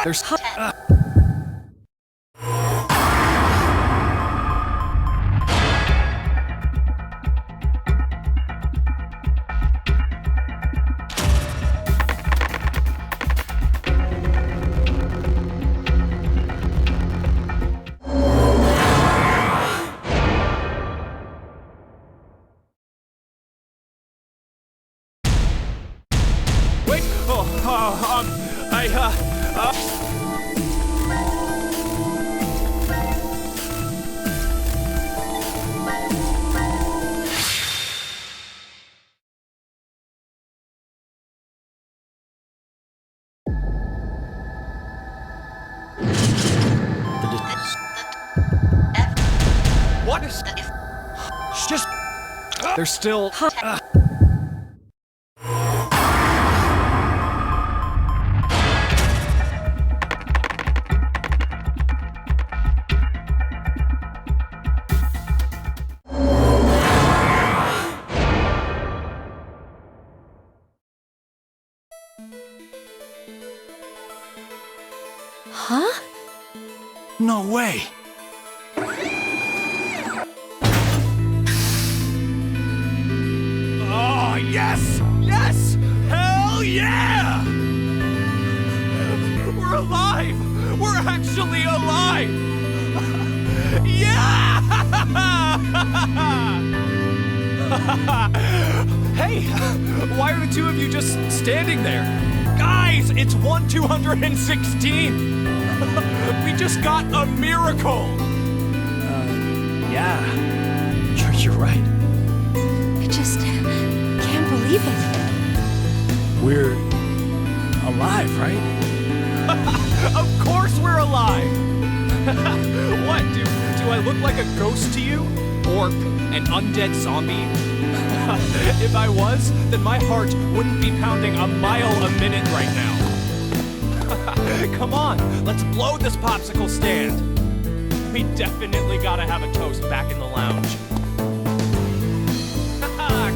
There's... Wait! What is... Just... There's still... Huh? No way! Oh, yes! Yes! Hell yeah! We're alive! We're actually alive! Yeah! Hey! Why are the two of you just standing there? Guys, it's 1/216! We just got a miracle! Yeah. You're right. I just can't believe it. We're... alive, right? Of course we're alive! What, do I look like a ghost to you? Or an undead zombie? If I was, then my heart wouldn't be pounding a mile a minute right now. Come on, let's blow this popsicle stand. We definitely gotta have a toast back in the lounge.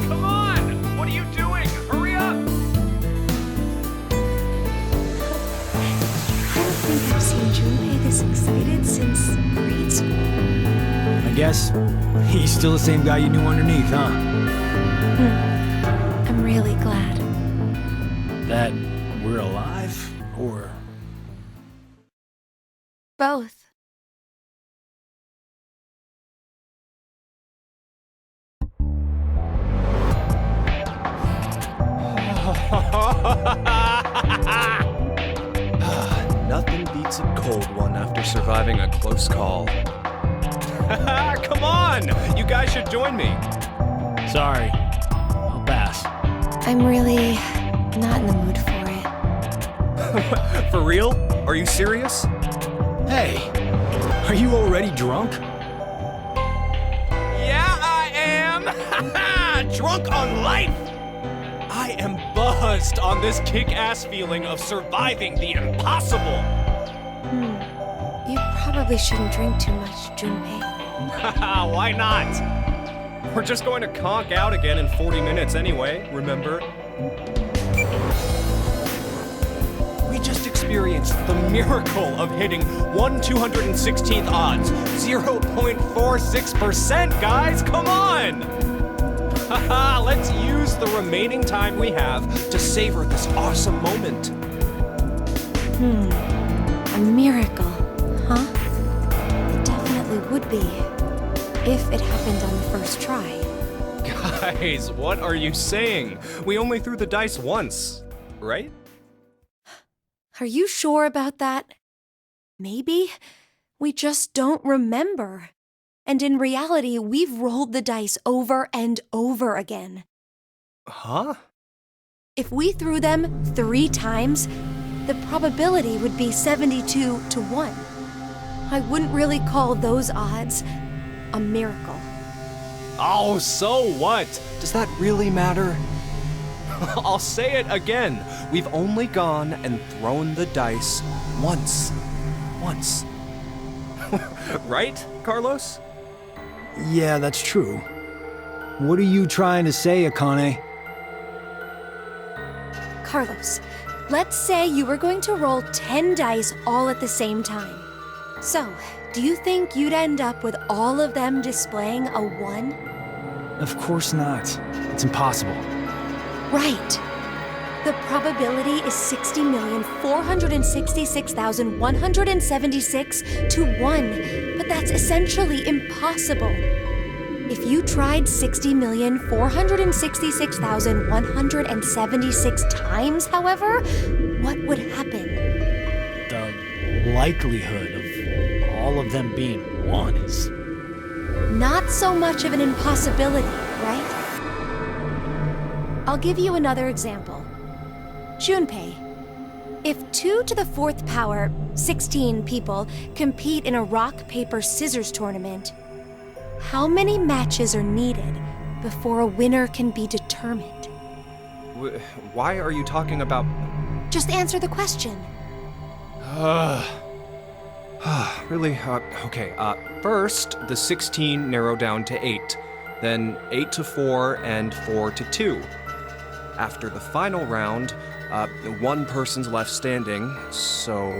Come on! What are you doing? Hurry up! I don't think I've seen Junpei this excited since grade school. I guess he's still the same guy you knew underneath, huh? I'm really glad. That we're alive, or... Both. Nothing beats a cold one after surviving a close call. Come on! You guys should join me. Sorry. I'll pass. I'm really not in the mood for it. For real? Are you serious? Hey! Are you already drunk? Yeah, I am! Drunk on life! I am buzzed on this kick-ass feeling of surviving the impossible! You probably shouldn't drink too much, Junpei. Why not? We're just going to conk out again in 40 minutes anyway, remember? We just experienced the miracle of hitting 1/216th odds, 0.46%, guys, come on! Haha, let's use the remaining time we have to savor this awesome moment. A miracle, huh? It definitely would be. If it happened on the first try. Guys, what are you saying? We only threw the dice once, right? Are you sure about that? Maybe we just don't remember. And in reality, we've rolled the dice over and over again. Huh? If we threw them 3 times, the probability would be 72-1. I wouldn't really call those odds a miracle. Oh, so what? Does that really matter? I'll say it again. We've only gone and thrown the dice once. Once. Right, Carlos? Yeah, that's true. What are you trying to say, Akane? Carlos, Let's say you were going to roll 10 dice all at the same time. So, do you think you'd end up with all of them displaying a 1? Of course not. It's impossible. Right. The probability is 60,466,176 to 1, but that's essentially impossible. If you tried 60,466,176 times, however, what would happen? The likelihood of all of them being 1 is... Not so much of an impossibility, right? I'll give you another example. Junpei, if 2 to the 4th power, 16 people, compete in a rock-paper-scissors tournament, how many matches are needed before a winner can be determined? Why are you talking about... Just answer the question. Really? Okay, first, the 16 narrow down to 8, then 8 to 4, and 4 to 2. After the final round, 1 person's left standing, so...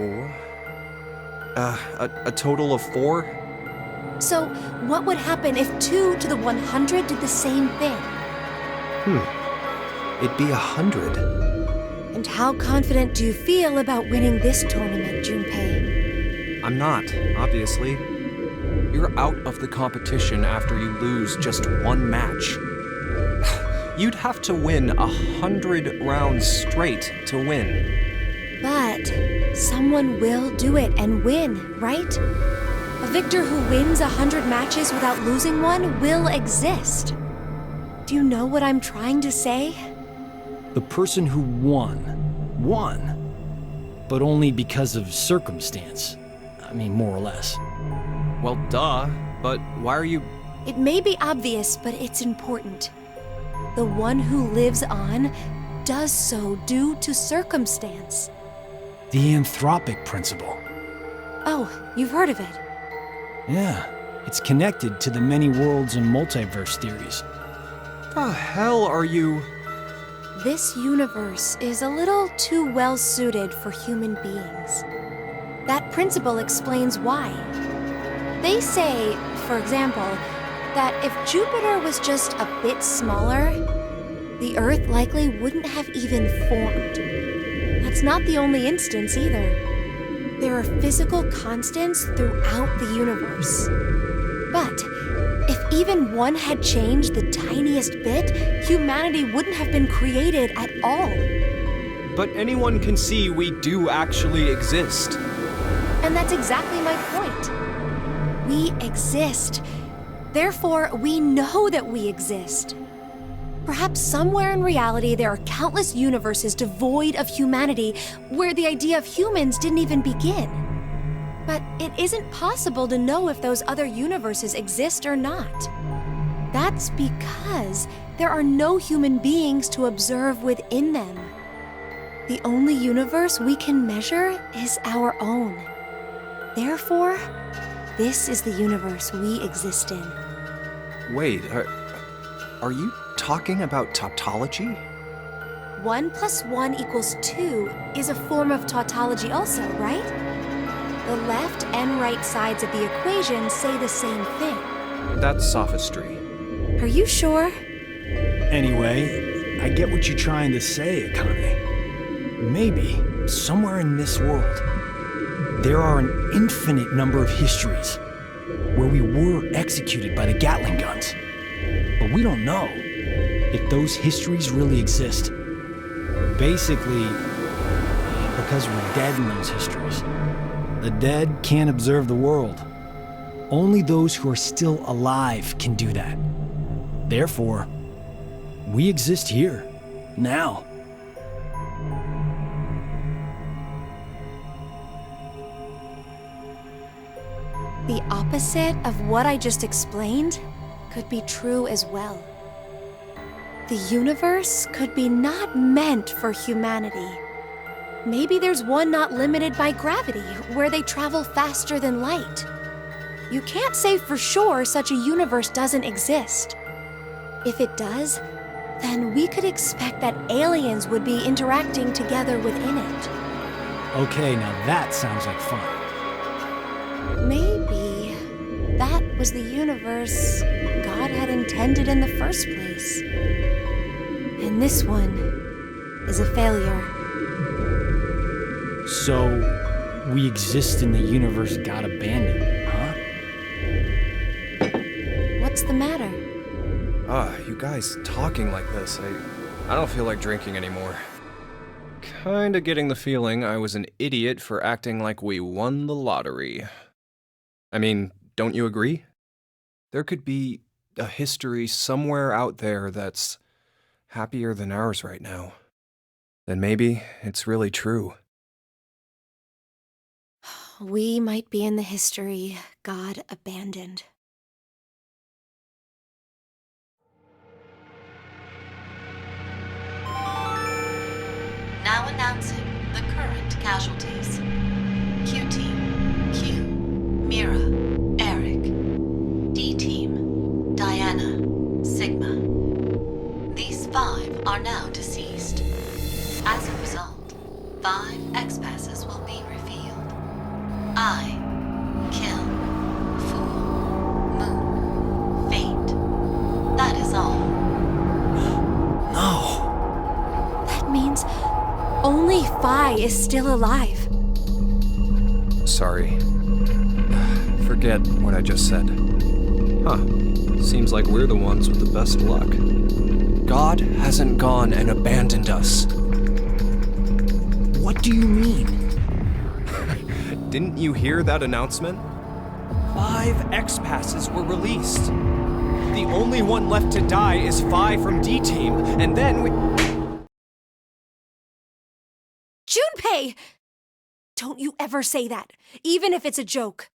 a total of 4? So, what would happen if 2 to the 100 did the same thing? It'd be 100. And how confident do you feel about winning this tournament, Junpei? I'm not, obviously. You're out of the competition after you lose just 1 match. You'd have to win 100 rounds straight to win. But someone will do it and win, right? A victor who wins 100 matches without losing one will exist. Do you know what I'm trying to say? The person who won, but only because of circumstance. I mean, more or less. Well, duh, but why are you... It may be obvious, but it's important. The one who lives on does so due to circumstance. The anthropic principle. Oh, you've heard of it. Yeah, it's connected to the many worlds and multiverse theories. The hell are you... This universe is a little too well suited for human beings. That principle explains why. They say, for example, that if Jupiter was just a bit smaller, the Earth likely wouldn't have even formed. That's not the only instance either. There are physical constants throughout the universe. But if even one had changed the tiniest bit, humanity wouldn't have been created at all. But anyone can see we do actually exist. And that's exactly my point. We exist. Therefore, we know that we exist. Perhaps somewhere in reality there are countless universes devoid of humanity where the idea of humans didn't even begin. But it isn't possible to know if those other universes exist or not. That's because there are no human beings to observe within them. The only universe we can measure is our own. Therefore, this is the universe we exist in. Wait, are you talking about tautology? 1 + 1 = 2 is a form of tautology also, right? The left and right sides of the equation say the same thing. That's sophistry. Are you sure? Anyway, I get what you're trying to say, Akane. Maybe, somewhere in this world, there are an infinite number of histories where we were executed by the Gatling guns. But we don't know if those histories really exist. Basically, because we're dead in those histories. The dead can't observe the world. Only those who are still alive can do that. Therefore, we exist here, now. The opposite of what I just explained could be true as well. The universe could be not meant for humanity. Maybe there's one not limited by gravity, where they travel faster than light. You can't say for sure such a universe doesn't exist. If it does, then we could expect that aliens would be interacting together within it. Okay, now that sounds like fun. Maybe that was the universe God had intended in the first place. And this one is a failure. So, we exist in the universe God abandoned, huh? What's the matter? You guys talking like this, I don't feel like drinking anymore. Kinda getting the feeling I was an idiot for acting like we won the lottery. I mean, don't you agree? There could be a history somewhere out there that's happier than ours right now. Then maybe it's really true. We might be in the history God abandoned. Now announcing the current casualties. Q-Team, Q, Mira, Eric. D-Team, Diana, Sigma. These 5 are now deceased. As a result, 5 X-passes will be revealed. I, Kill, Fool, Moon, Fate. That is all. No. That means only Phi is still alive. Sorry. Forget what I just said. Huh. Seems like we're the ones with the best luck. God hasn't gone and abandoned us. What do you mean? Didn't you hear that announcement? 5 X-passes were released. The only one left to die is Phi from D-Team, and then we... Junpei! Don't you ever say that, even if it's a joke.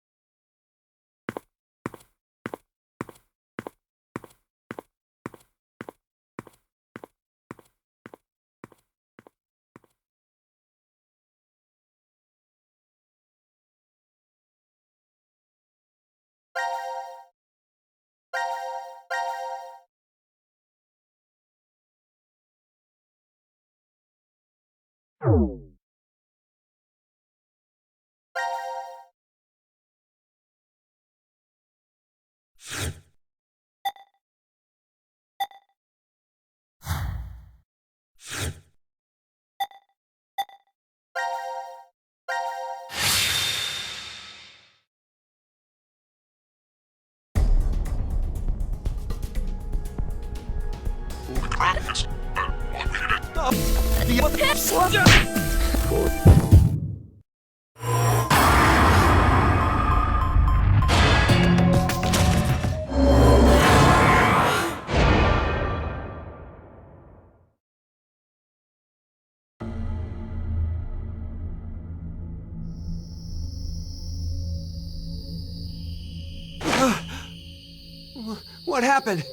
What happened?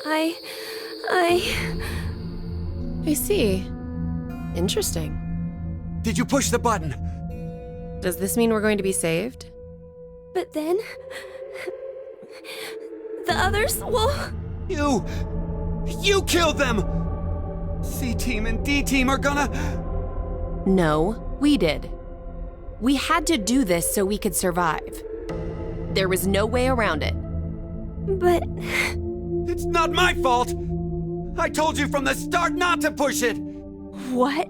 I see. Interesting. Did you push the button? Does this mean we're going to be saved? But then... the others will... You killed them! C-Team and D-Team are gonna... No, we did. We had to do this so we could survive. There was no way around it. But... It's not my fault! I told you from the start not to push it! What?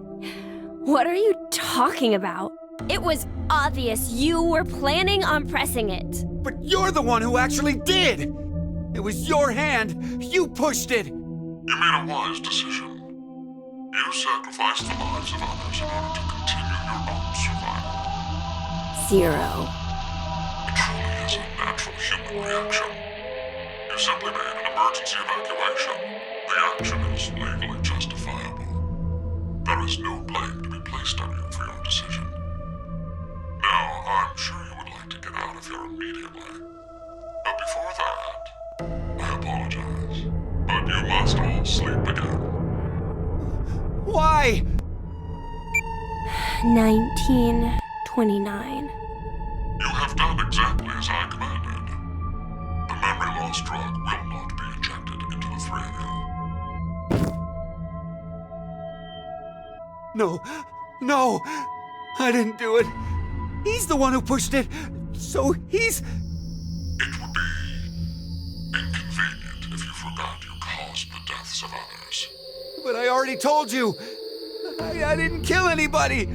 What are you talking about? It was obvious you were planning on pressing it. But you're the one who actually did! It was your hand! You pushed it! You made a wise decision. You sacrificed the lives of others in order to continue your own survival. Zero. It truly is a natural human reaction. You simply made an emergency evacuation. The action is legally justifiable. There is no blame to be placed on you for your decision. Now, I'm sure you would like to get out of here immediately. But before that, I apologize. But you must all sleep again. Why? 1929. You have done exactly as I commanded. The memory loss drug will not be injected into the three of you. No, no, I didn't do it. He's the one who pushed it, so he's... It would be inconvenient if you forgot you caused the deaths of others. But I already told you. I didn't kill anybody.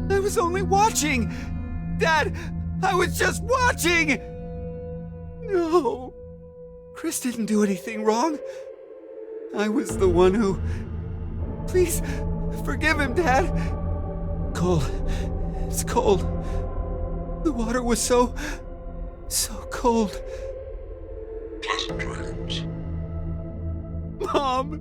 I was only watching. Dad, I was just watching. No. Chris didn't do anything wrong. I was the one who... Please, forgive him, Dad. Cold. It's cold. The water was so cold. Pleasant dreams. Mom!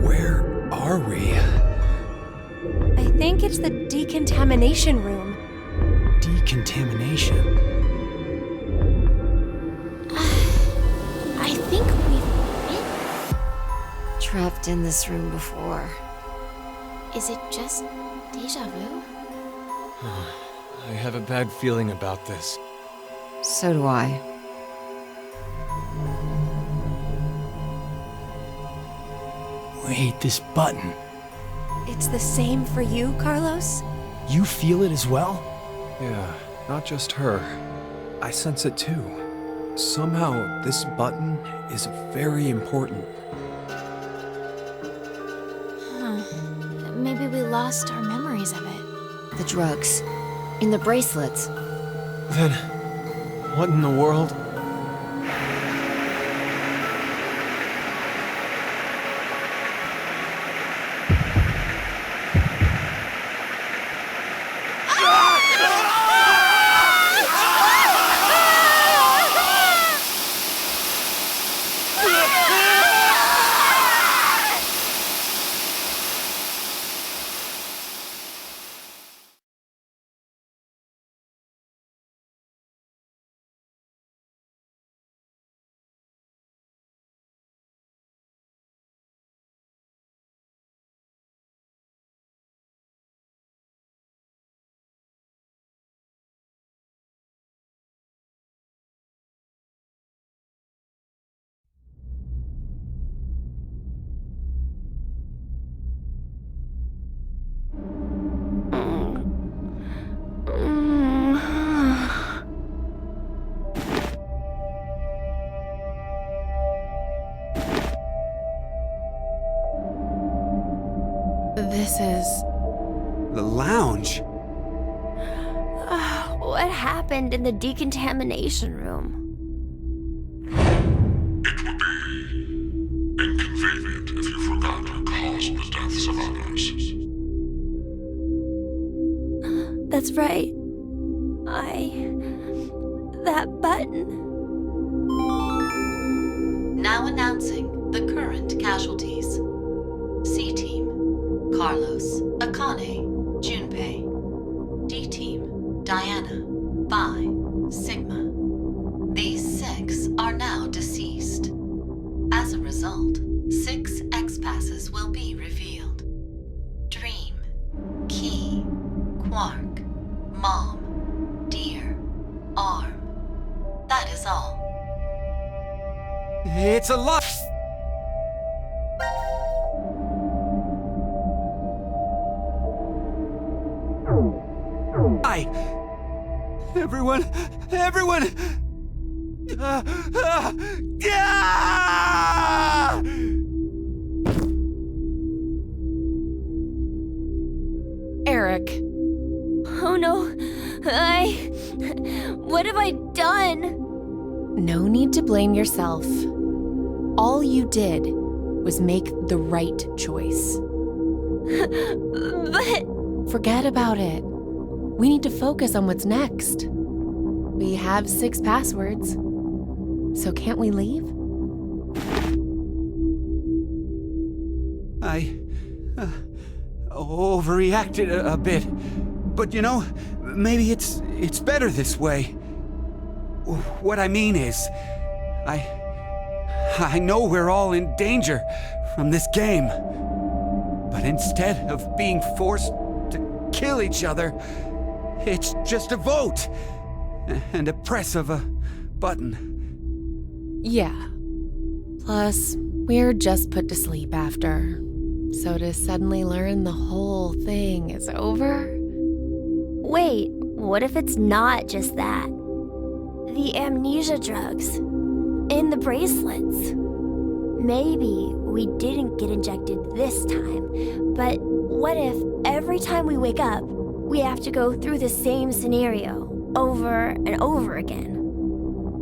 Where are we? I think it's the decontamination room. Decontamination? I think we've been trapped in this room before. Is it just deja vu? I have a bad feeling about this. So do I. Wait, this button. It's the same for you, Carlos? You feel it as well? Yeah, not just her. I sense it too. Somehow, this button is very important. Maybe we lost our memories of it. The drugs. In the bracelets. Then, what in the world? This is... The lounge? What happened in the decontamination room? It would be inconvenient if you forgot you caused the deaths of others. That's right. That button. Now announcing the current casualties. C-Team, Carlos, Akane, Junpei. D-Team, Diana, Phi, Sigma. These 6 are now deceased. As a result, 6 X-Passes will be revealed. Dream, Key, Quark, Mom, Deer, Arm. That is all. It's a lot. Hi. Everyone. Yeah! Eric. Oh no, What have I done? No need to blame yourself. All you did was make the right choice. But Forget about it. We need to focus on what's next. We have 6 passwords. So can't we leave? I overreacted a bit. But you know, maybe it's better this way. What I mean is, I know we're all in danger from this game. But instead of being forced to kill each other, it's just a vote and a press of a button. Yeah. Plus, we're just put to sleep after. So to suddenly learn the whole thing is over? wait, what if it's not just that? The amnesia drugs. In the bracelets. Maybe we didn't get injected this time, but what if every time we wake up, we have to go through the same scenario over and over again?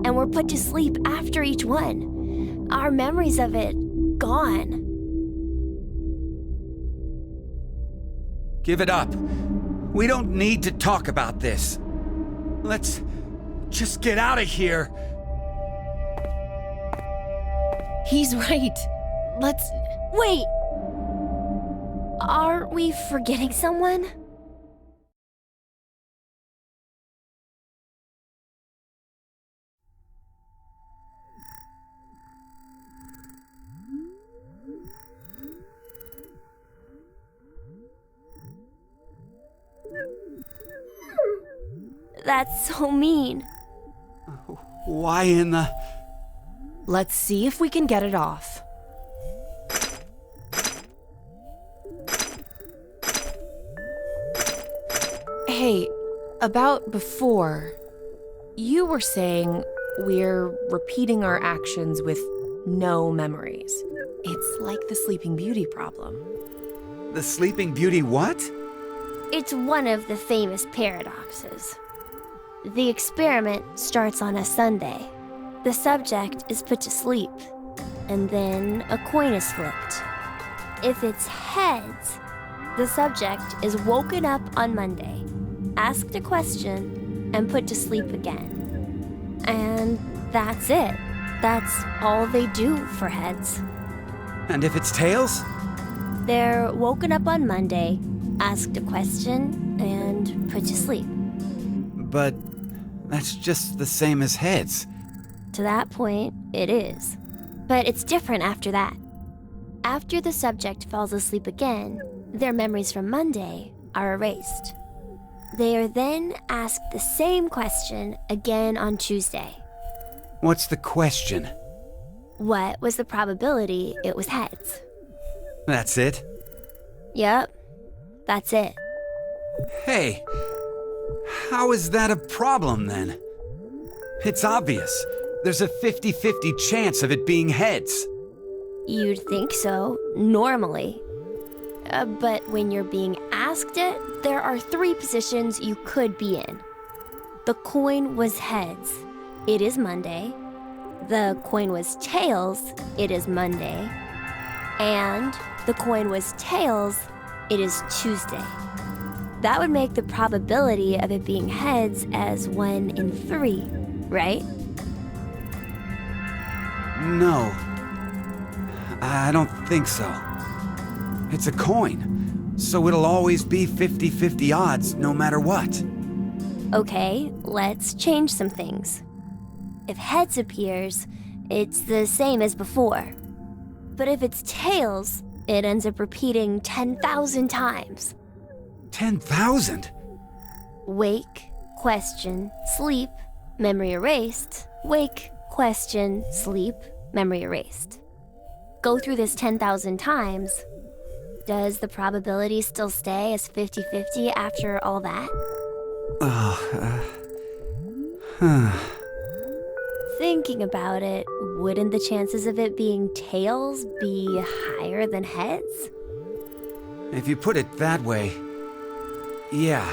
And we're put to sleep after each one. Our memories of it gone. Give it up. We don't need to talk about this. Let's just get out of here. He's right. Let's... Wait! Are we forgetting someone? That's so mean. Why in the... Let's see if we can get it off. Hey, about before, you were saying we're repeating our actions with no memories. It's like the Sleeping Beauty problem. The Sleeping Beauty what? It's one of the famous paradoxes. The experiment starts on a Sunday. The subject is put to sleep, and then a coin is flipped. If it's heads, the subject is woken up on Monday, asked a question, and put to sleep again. And that's it. That's all they do for heads. And if it's tails? They're woken up on Monday, asked a question, and put to sleep. But that's just the same as heads. To that point, it is. But it's different after that. After the subject falls asleep again, their memories from Monday are erased. They are then asked the same question again on Tuesday. What's the question? What was the probability it was heads? That's it? Yep, that's it. Hey, how is that a problem then? It's obvious. There's a 50-50 chance of it being heads. You'd think so, normally. But when you're being asked it, there are 3 positions you could be in. The coin was heads. It is Monday. The coin was tails. It is Monday. And the coin was tails. It is Tuesday. That would make the probability of it being heads as 1 in 3, right? No. I don't think so. It's a coin, so it'll always be 50-50 odds no matter what. Okay, let's change some things. If heads appears, it's the same as before. But if it's tails, it ends up repeating 10,000 times. 10,000? Wake, question, sleep, memory erased. Wake, question, sleep, memory erased. Go through this 10,000 times. Does the probability still stay as 50-50 after all that? Thinking about it, wouldn't the chances of it being tails be higher than heads? If you put it that way, yeah.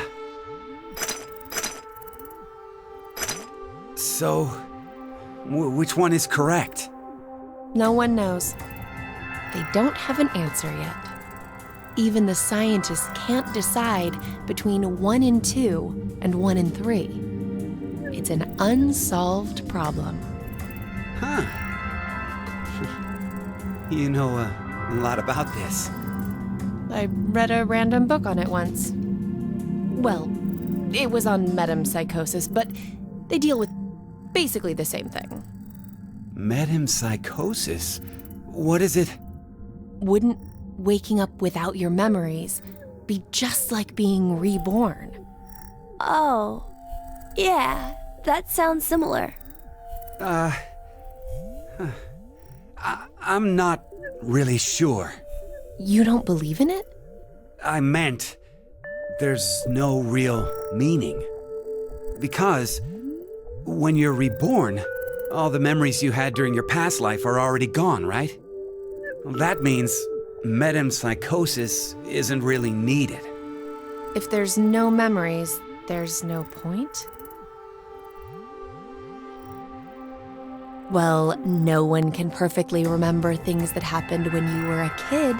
So, which one is correct? No one knows. They don't have an answer yet. Even the scientists can't decide between 1 and 2 and 1 and 3. It's an unsolved problem. Huh. You know a lot about this. I read a random book on it once. Well, it was on metempsychosis, but they deal with basically the same thing. Metempsychosis? What is it? Wouldn't waking up without your memories be just like being reborn? Oh, yeah, that sounds similar. I'm not really sure. You don't believe in it? I meant there's no real meaning. Because when you're reborn, all the memories you had during your past life are already gone, right? Well, that means metempsychosis isn't really needed. If there's no memories, there's no point? Well, no one can perfectly remember things that happened when you were a kid.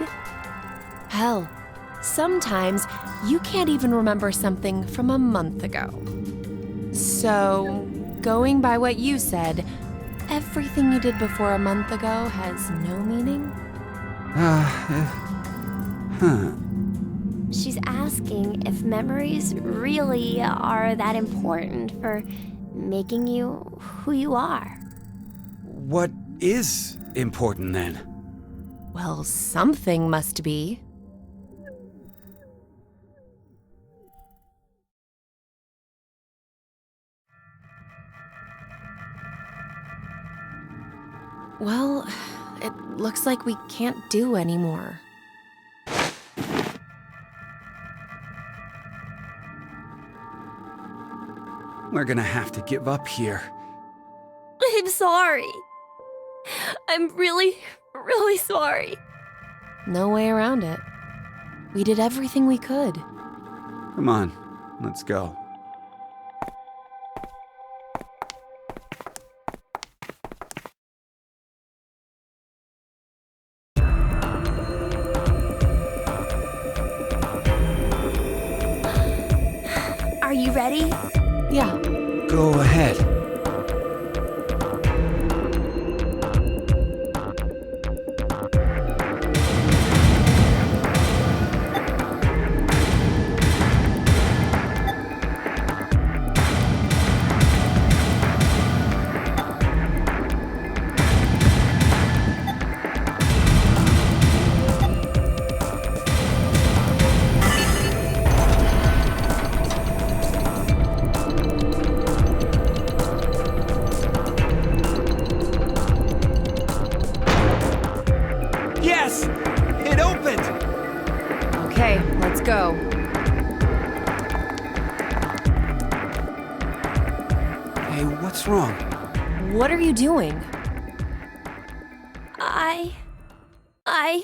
Hell, sometimes you can't even remember something from a month ago. So, going by what you said, everything you did before a month ago has no meaning? She's asking if memories really are that important for making you who you are. What is important then? Well, something must be. Well, it looks like we can't do anymore. We're gonna have to give up here. I'm sorry. I'm really, really sorry. No way around it. We did everything we could. Come on, let's go. Are you ready? Yeah. Go ahead. Yes! It opened! Okay, let's go. Hey, what's wrong? What are you doing? I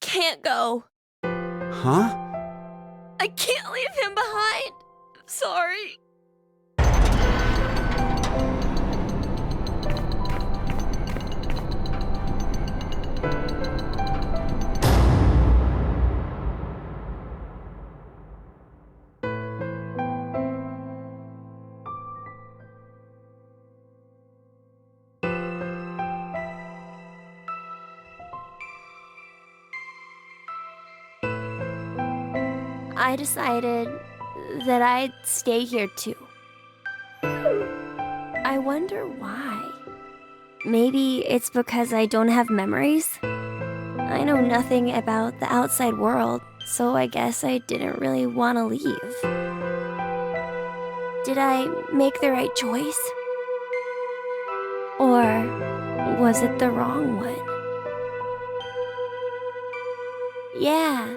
can't go. Huh? I can't leave him behind. Sorry. I decided that I'd stay here too. I wonder why. Maybe it's because I don't have memories? I know nothing about the outside world, so I guess I didn't really want to leave. Did I make the right choice? Or was it the wrong one? Yeah.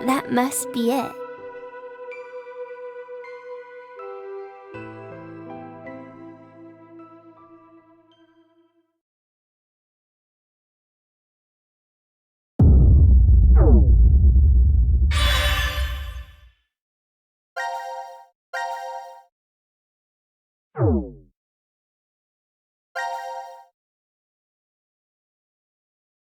That must be it.